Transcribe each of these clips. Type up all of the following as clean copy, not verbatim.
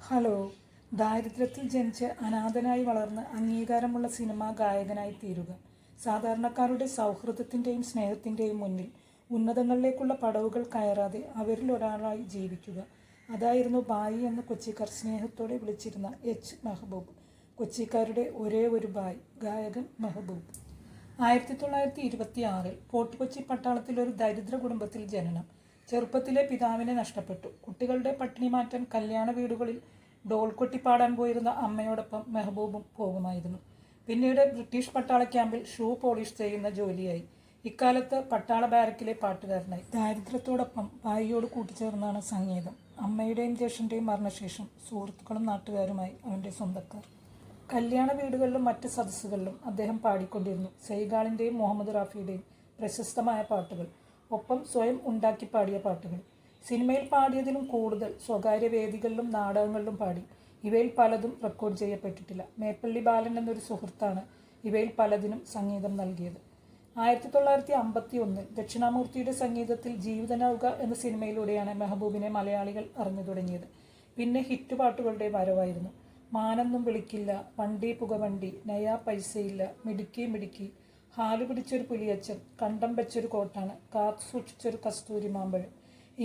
Hello. ദാരിദ്ര്യത്തിൽ ജനിച്ച് അനാഥനായി വളർന്ന് അംഗീകാരമുള്ള സിനിമാ ഗായകനായി തീരുക. സാധാരണക്കാരുടെ സൗഹൃദത്തിൻ്റെയും സ്നേഹത്തിൻ്റെയും മുന്നിൽ ഉന്നതങ്ങളിലേക്കുള്ള പടവുകൾ കയറാതെ അവരിൽ ഒരാളായി ജീവിക്കുക. അതായിരുന്നു ബായി എന്ന് കൊച്ചിക്കാർ സ്നേഹത്തോടെ വിളിച്ചിരുന്ന എച്ച് മെഹബൂബ്. കൊച്ചിക്കാരുടെ ഒരേ ഒരു ബായ്, ഗായകൻ മെഹബൂബ്. 1926 ഫോർട്ട് കൊച്ചി പട്ടാളത്തിലൊരു ദരിദ്ര കുടുംബത്തിൽ ജനനം. ചെറുപ്പത്തിലെ പിതാവിനെ നഷ്ടപ്പെട്ടു. കുട്ടികളുടെ പട്ടിണി മാറ്റാൻ കല്യാണ വീടുകളിൽ ഡോൾ കൊട്ടി പാടാൻ പോയിരുന്ന അമ്മയോടൊപ്പം മെഹബൂബും പോകുമായിരുന്നു. പിന്നീട് ബ്രിട്ടീഷ് പട്ടാള ക്യാമ്പിൽ ഷൂ പോളിഷ് ചെയ്യുന്ന ജോലിയായി. ഇക്കാലത്ത് പട്ടാള ബാരക്കിലെ പാട്ടുകാരനായി. ദാരിദ്ര്യത്തോടൊപ്പം ബായിയോട് കൂട്ടിച്ചേർന്നാണ് സംഗീതം. അമ്മയുടെയും ജ്യേഷ്ഠൻ്റെയും മരണശേഷം സുഹൃത്തുക്കളും നാട്ടുകാരുമായി അവൻ്റെ സ്വന്തക്കാർ. കല്യാണ വീടുകളിലും മറ്റ് സദസ്സുകളിലും അദ്ദേഹം പാടിക്കൊണ്ടിരുന്നു സൈഗാളിൻ്റെയും മുഹമ്മദ് റാഫിയുടെയും പ്രശസ്തമായ പാട്ടുകൾ, ഒപ്പം സ്വയം ഉണ്ടാക്കി പാടിയ പാട്ടുകൾ. സിനിമയിൽ പാടിയതിലും കൂടുതൽ സ്വകാര്യ വേദികളിലും നാടകങ്ങളിലും പാടി. ഇവയിൽ പലതും റെക്കോർഡ് ചെയ്യപ്പെട്ടിട്ടില്ല. മേപ്പള്ളി ബാലൻ എന്നൊരു സുഹൃത്താണ് ഇവയിൽ പലതിനും സംഗീതം നൽകിയത്. 1951 ദക്ഷിണാമൂർത്തിയുടെ സംഗീതത്തിൽ ജീവിതനൗക എന്ന സിനിമയിലൂടെയാണ് മെഹബൂബിനെ മലയാളികൾ അറിഞ്ഞു തുടങ്ങിയത്. പിന്നെ ഹിറ്റ് പാട്ടുകളുടെ വരവായിരുന്നു. മാനൊന്നും വിളിക്കില്ല, വണ്ടി പുകവണ്ടി, നയാ പൈസയില്ല, മിടുക്കി മിടുക്കി, ഹാലു പിടിച്ചൊരു പുലിയച്ചൻ, കണ്ടം വെച്ചൊരു കോട്ടാണ്, കാത്തു സൂക്ഷിച്ചൊരു കസ്തൂരി മാമ്പഴം,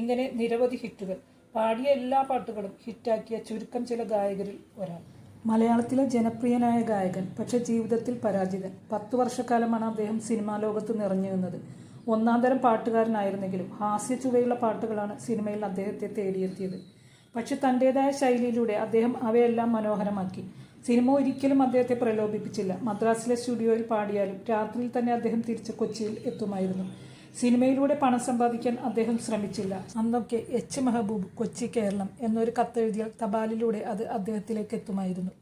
ഇങ്ങനെ നിരവധി ഹിറ്റുകൾ. പാടിയ എല്ലാ പാട്ടുകളും ഹിറ്റാക്കിയ ചുരുക്കം ചില ഗായകരിൽ ഒരാൾ. മലയാളത്തിലെ ജനപ്രിയനായ ഗായകൻ, പക്ഷെ ജീവിതത്തിൽ പരാജിതൻ. 10 വർഷക്കാലമാണ് അദ്ദേഹം സിനിമാ ലോകത്ത് നിറഞ്ഞു നിന്നത്. ഒന്നാന്തരം പാട്ടുകാരനായിരുന്നെങ്കിലും ഹാസ്യ ചുവയുള്ള പാട്ടുകളാണ് സിനിമയിൽ അദ്ദേഹത്തെ തേടിയെത്തിയത്. പക്ഷെ തൻ്റേതായ ശൈലിയിലൂടെ അദ്ദേഹം അവയെല്ലാം മനോഹരമാക്കി. സിനിമ ഒരിക്കലും അദ്ദേഹത്തെ പ്രലോഭിപ്പിച്ചില്ല. മദ്രാസിലെ സ്റ്റുഡിയോയിൽ പാടിയാലും രാത്രിയിൽ തന്നെ അദ്ദേഹം തിരിച്ച് കൊച്ചിയിൽ എത്തുമായിരുന്നു. സിനിമയിലൂടെ പണം സമ്പാദിക്കാൻ അദ്ദേഹം ശ്രമിച്ചില്ല. അന്നൊക്കെ എച്ച് മെഹബൂബ്, കൊച്ചി, കേരളം എന്നൊരു കത്തെഴുതിയാൽ തപാലിലൂടെ അത് അദ്ദേഹത്തിലേക്ക് എത്തുമായിരുന്നു.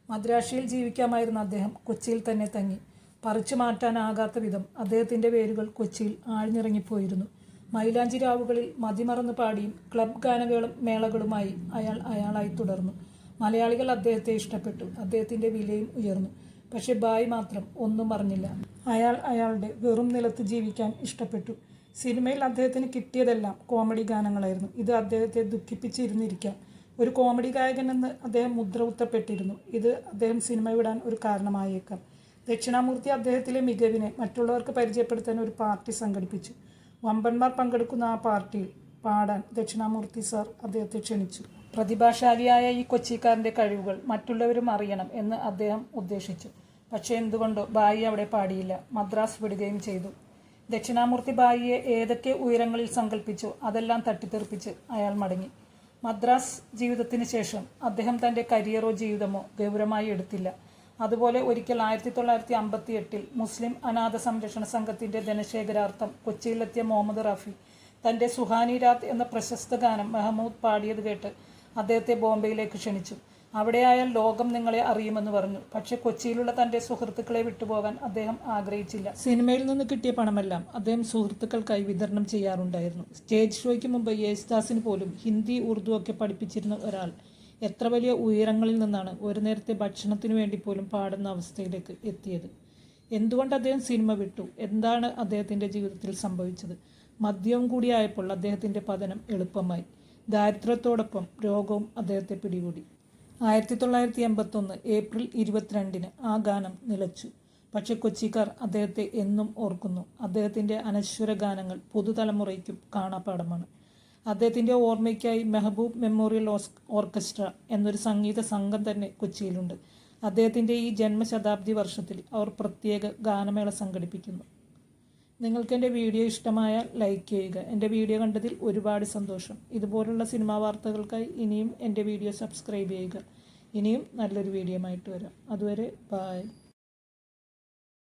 മദ്രാശിയിൽ ജീവിക്കാമായിരുന്ന അദ്ദേഹം കൊച്ചിയിൽ തന്നെ തങ്ങി. പറിച്ചു മാറ്റാനാകാത്ത വിധം അദ്ദേഹത്തിൻ്റെ വേരുകൾ കൊച്ചിയിൽ ആഴ്ന്നിറങ്ങിപ്പോയിരുന്നു. മൈലാഞ്ചി രാവുകളിൽ മതിമറന്ന് പാടിയും ക്ലബ് ഗാനകളും മേളകളുമായി അയാളായി തുടർന്നു. മലയാളികൾ അദ്ദേഹത്തെ ഇഷ്ടപ്പെട്ടു. അദ്ദേഹത്തിൻ്റെ വിലയും ഉയർന്നു. പക്ഷെ ബായി മാത്രം ഒന്നും അറിഞ്ഞില്ല. അയാളുടെ വെറും നിലത്ത് ജീവിക്കാൻ ഇഷ്ടപ്പെട്ടു. സിനിമയിൽ അദ്ദേഹത്തിന് കിട്ടിയതെല്ലാം കോമഡി ഗാനങ്ങളായിരുന്നു. ഇത് അദ്ദേഹത്തെ ദുഃഖിപ്പിച്ചിരുന്നിരിക്കാം. ഒരു കോമഡി ഗായകൻ എന്ന് അദ്ദേഹം മുദ്ര കുത്തപ്പെട്ടിരുന്നു. ഇത് അദ്ദേഹം സിനിമ വിടാൻ ഒരു കാരണമായേക്കാം. ദക്ഷിണാമൂർത്തി അദ്ദേഹത്തിലെ മികവിനെ മറ്റുള്ളവർക്ക് പരിചയപ്പെടുത്താൻ ഒരു പാർട്ടി സംഘടിപ്പിച്ചു. വമ്പന്മാർ പങ്കെടുക്കുന്ന ആ പാർട്ടിയിൽ പാടാൻ ദക്ഷിണാമൂർത്തി സാർ അദ്ദേഹത്തെ ക്ഷണിച്ചു. പ്രതിഭാശാലിയായ ഈ കൊച്ചിക്കാരൻ്റെ കഴിവുകൾ മറ്റുള്ളവരും അറിയണം എന്ന് അദ്ദേഹം ഉദ്ദേശിച്ചു. പക്ഷേ എന്തുകൊണ്ടോ ബായി അവിടെ പാടിയില്ല. മദ്രാസ് വിടുകയും ചെയ്തു. ദക്ഷിണാമൂർത്തി ബായിയെ ഏതൊക്കെ ഉയരങ്ങളിൽ സങ്കല്പിച്ചോ അതെല്ലാം തട്ടിത്തെറിപ്പിച്ച് അയാൾ മടങ്ങി. മദ്രാസ് ജീവിതത്തിന് ശേഷം അദ്ദേഹം തൻ്റെ കരിയറോ ജീവിതമോ ഗൗരവമായി എടുത്തില്ല. അതുപോലെ ഒരിക്കൽ 1958 മുസ്ലിം അനാഥ സംരക്ഷണ സംഘത്തിൻ്റെ ധനശേഖരാർത്ഥം കൊച്ചിയിലെത്തിയ മുഹമ്മദ് റാഫി തൻ്റെ സുഹാനി രാത്ത് എന്ന പ്രശസ്ത ഗാനം മെഹമൂദ് പാടിയത് കേട്ട് അദ്ദേഹത്തെ ബോംബെയിലേക്ക് ക്ഷണിച്ചു. അവിടെയായാൽ ലോകം നിങ്ങളെ അറിയുമെന്ന് പറഞ്ഞു. പക്ഷേ കൊച്ചിയിലുള്ള തൻ്റെ സുഹൃത്തുക്കളെ വിട്ടുപോകാൻ അദ്ദേഹം ആഗ്രഹിച്ചില്ല. സിനിമയിൽ നിന്ന് കിട്ടിയ പണമെല്ലാം അദ്ദേഹം സുഹൃത്തുക്കൾക്കായി വിതരണം ചെയ്യാറുണ്ടായിരുന്നു. സ്റ്റേജ് ഷോയ്ക്ക് മുമ്പ് യേശുദാസിന് പോലും ഹിന്ദി, ഉറുദു ഒക്കെ പഠിപ്പിച്ചിരുന്ന ഒരാൾ എത്ര വലിയ ഉയരങ്ങളിൽ നിന്നാണ് ഒരു നേരത്തെ ഭക്ഷണത്തിനു വേണ്ടി പോലും പാടുന്ന അവസ്ഥയിലേക്ക് എത്തിയത്. എന്തുകൊണ്ട് അദ്ദേഹം സിനിമ വിട്ടു? എന്താണ് അദ്ദേഹത്തിൻ്റെ ജീവിതത്തിൽ സംഭവിച്ചത്? മദ്യവും കൂടിയായപ്പോൾ അദ്ദേഹത്തിൻ്റെ പതനം എളുപ്പമായി. ദാരിദ്ര്യത്തോടൊപ്പം രോഗവും അദ്ദേഹത്തെ പിടികൂടി. 1981 ഏപ്രിൽ 22 ആ ഗാനം നിലച്ചു. പക്ഷെ കൊച്ചിക്കാർ അദ്ദേഹത്തെ എന്നും ഓർക്കുന്നു. അദ്ദേഹത്തിൻ്റെ അനശ്വര ഗാനങ്ങൾ പുതുതലമുറയ്ക്കും കാണാപ്പാടമാണ്. അദ്ദേഹത്തിൻ്റെ ഓർമ്മയ്ക്കായി മെഹബൂബ് മെമ്മോറിയൽ ഓർക്കസ്ട്ര എന്നൊരു സംഗീത സംഘം തന്നെ കൊച്ചിയിലുണ്ട്. അദ്ദേഹത്തിൻ്റെ ഈ ജന്മശതാബ്ദി വർഷത്തിൽ അവർ പ്രത്യേക ഗാനമേള സംഘടിപ്പിക്കുന്നു. നിങ്ങൾക്ക് എൻ്റെ വീഡിയോ ഇഷ്ടമായാൽ ലൈക്ക് ചെയ്യുക. എൻ്റെ വീഡിയോ കണ്ടതിൽ ഒരുപാട് സന്തോഷം. ഇതുപോലുള്ള സിനിമാ വാർത്തകൾക്കായി ഇനിയും എൻ്റെ വീഡിയോ സബ്സ്ക്രൈബ് ചെയ്യുക. ഇനിയും നല്ലൊരു വീഡിയോ ആയിട്ട് വരാം. അതുവരെ ബായ്.